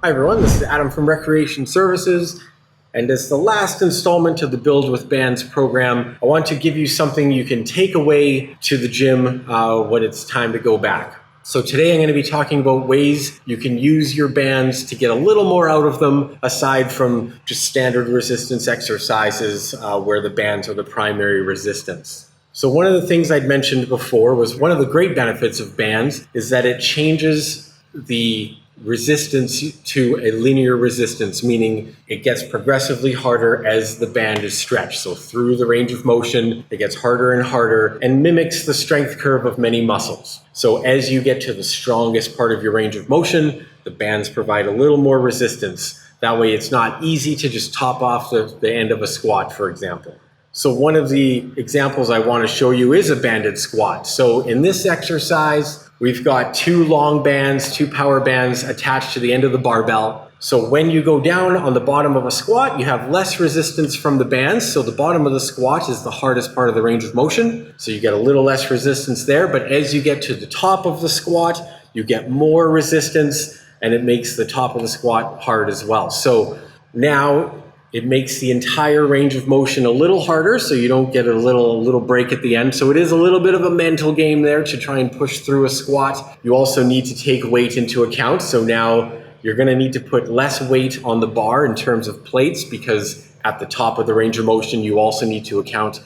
Hi everyone, this is Adam from Recreation Services, and as the last installment of the Build with Bands program, I want to give you something you can take away to the gym when it's time to go back. So today I'm going to be talking about ways you can use your bands to get a little more out of them, aside from just standard resistance exercises where the bands are the primary resistance. So one of the things I'd mentioned before was one of the great benefits of bands is that it changes the resistance to a linear resistance, meaning it gets progressively harder as the band is stretched. So through the range of motion, it gets harder and harder and mimics the strength curve of many muscles. So as you get to the strongest part of your range of motion, the bands provide a little more resistance. That way it's not easy to just top off the end of a squat, for example. So one of the examples I want to show you is a banded squat. So in this exercise, we've got two long bands, two power bands attached to the end of the barbell. So when you go down on the bottom of a squat, you have less resistance from the bands. So the bottom of the squat is the hardest part of the range of motion. So you get a little less resistance there. But as you get to the top of the squat, you get more resistance, and it makes the top of the squat hard as well. So now it makes the entire range of motion a little harder, so you don't get a little break at the end. So it is a little bit of a mental game there to try and push through a squat. You also need to take weight into account. So now you're going to need to put less weight on the bar in terms of plates, because at the top of the range of motion, you also need to account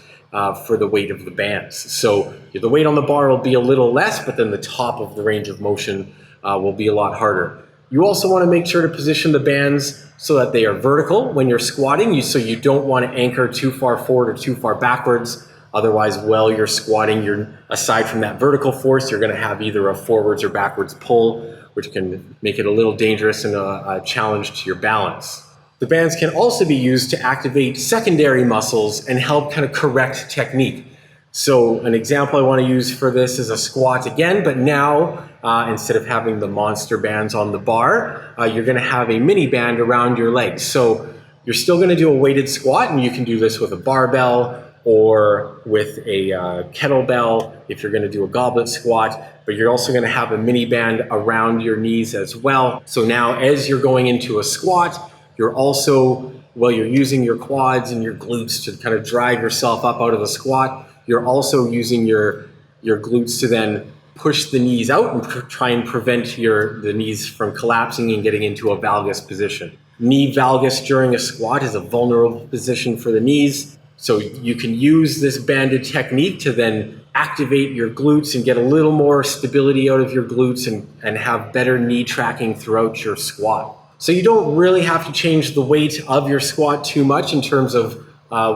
for the weight of the bands. So the weight on the bar will be a little less, but then the top of the range of motion will be a lot harder. You also want to make sure to position the bands so that they are vertical when you're squatting, so you don't want to anchor too far forward or too far backwards. Otherwise, while you're squatting, aside from that vertical force, you're going to have either a forwards or backwards pull, which can make it a little dangerous and a challenge to your balance. The bands can also be used to activate secondary muscles and help kind of correct technique. So an example I want to use for this is a squat again, but now instead of having the monster bands on the bar, you're going to have a mini band around your legs. So you're still going to do a weighted squat, and you can do this with a barbell or with a kettlebell if you're going to do a goblet squat, but you're also going to have a mini band around your knees as well. So now as you're going into a squat, you're also, while you're using your quads and your glutes to kind of drive yourself up out of the squat, you're also using your glutes to then push the knees out and try and prevent the knees from collapsing and getting into a valgus position. Knee valgus during a squat is a vulnerable position for the knees. So you can use this banded technique to then activate your glutes and get a little more stability out of your glutes and have better knee tracking throughout your squat. So you don't really have to change the weight of your squat too much in terms of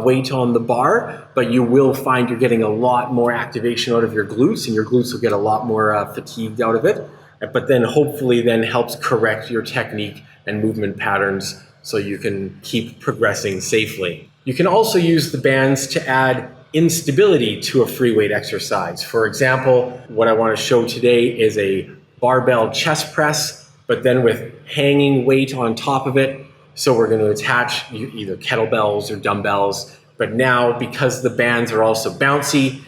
weight on the bar, but you will find you're getting a lot more activation out of your glutes, and your glutes will get a lot more fatigued out of it. But then hopefully then helps correct your technique and movement patterns so you can keep progressing safely. You can also use the bands to add instability to a free weight exercise. For example, what I want to show today is a barbell chest press, but then with hanging weight on top of it. So we're going to attach either kettlebells or dumbbells, but now because the bands are also bouncy,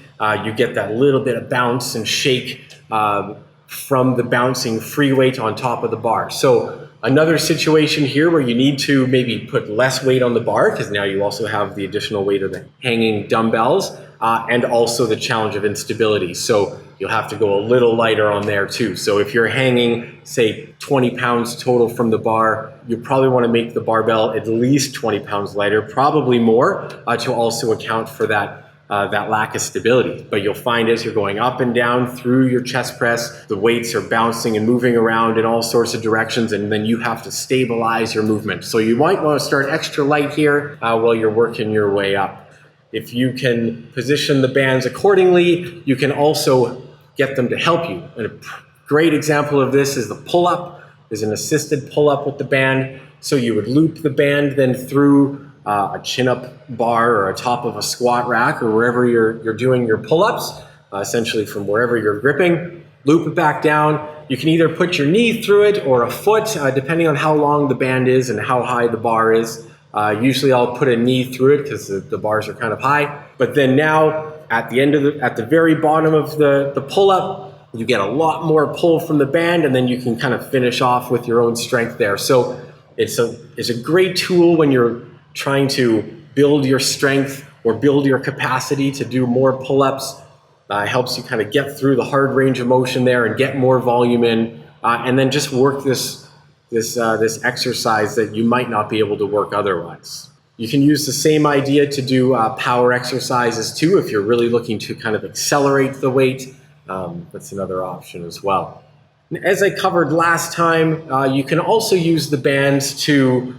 you get that little bit of bounce and shake from the bouncing free weight on top of the bar. So another situation here where you need to maybe put less weight on the bar, because now you also have the additional weight of the hanging dumbbells and also the challenge of instability. So you'll have to go a little lighter on there too. So if you're hanging, say 20 pounds total from the bar, you probably want to make the barbell at least 20 pounds lighter, probably more, to also account for that lack of stability. But you'll find as you're going up and down through your chest press, the weights are bouncing and moving around in all sorts of directions, and then you have to stabilize your movement. So you might want to start extra light here while you're working your way up. If you can position the bands accordingly, you can also get them to help you. And a great example of this is the pull-up. There's an assisted pull-up with the band. So you would loop the band then through a chin-up bar or a top of a squat rack or wherever you're doing your pull-ups, essentially from wherever you're gripping. Loop it back down. You can either put your knee through it or a foot, depending on how long the band is and how high the bar is. Usually I'll put a knee through it because the bars are kind of high. But then now at the very bottom of the pull-up, You get a lot more pull from the band, and then you can kind of finish off with your own strength there. So it's a great tool when you're trying to build your strength or build your capacity to do more pull-ups. Helps you kind of get through the hard range of motion there and get more volume in, and then just work this exercise that you might not be able to work otherwise. You can use the same idea to do power exercises too if you're really looking to kind of accelerate the weight. That's another option as well. As I covered last time, you can also use the bands to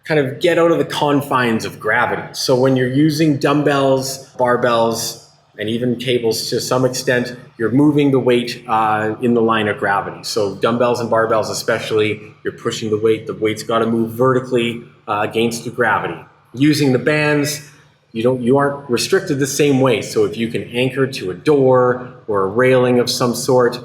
kind of get out of the confines of gravity. So when you're using dumbbells, barbells, and even cables to some extent, you're moving the weight in the line of gravity. So dumbbells and barbells especially, you're pushing the weight's got to move vertically against the gravity. Using the bands, you aren't restricted the same way. So if you can anchor to a door or a railing of some sort,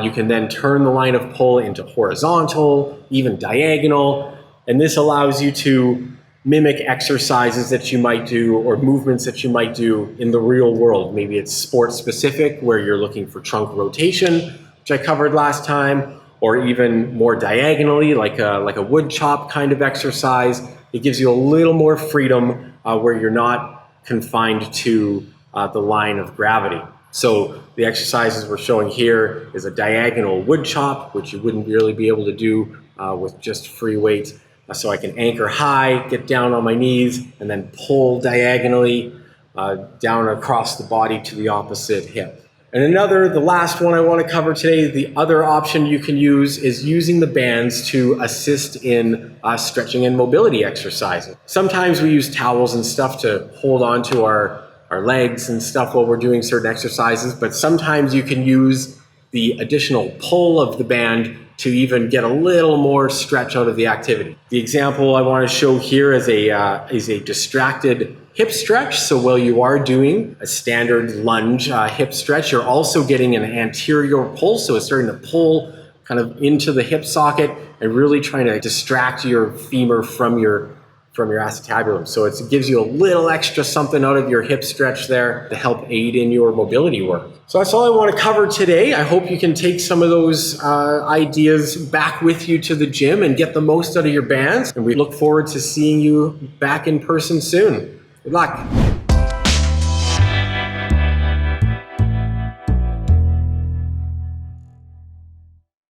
you can then turn the line of pull into horizontal, even diagonal, and this allows you to mimic exercises that you might do or movements that you might do in the real world. Maybe it's sport specific where you're looking for trunk rotation, which I covered last time, or even more diagonally like a wood chop kind of exercise. It gives you a little more freedom where you're not confined to the line of gravity. So the exercises we're showing here is a diagonal wood chop, which you wouldn't really be able to do with just free weight. So I can anchor high, get down on my knees, and then pull diagonally down across the body to the opposite hip. And the last one I want to cover today, the other option you can use is using the bands to assist in stretching and mobility exercises. Sometimes we use towels and stuff to hold on to our legs and stuff while we're doing certain exercises, but sometimes you can use the additional pull of the band to even get a little more stretch out of the activity. The example I want to show here is a distracted hip stretch. So while you are doing a standard lunge hip stretch, you're also getting an anterior pull. So it's starting to pull kind of into the hip socket and really trying to distract your femur from your acetabulum. So it gives you a little extra something out of your hip stretch there to help aid in your mobility work. So that's all I want to cover today. I hope you can take some of those ideas back with you to the gym and get the most out of your bands. And we look forward to seeing you back in person soon. Good luck.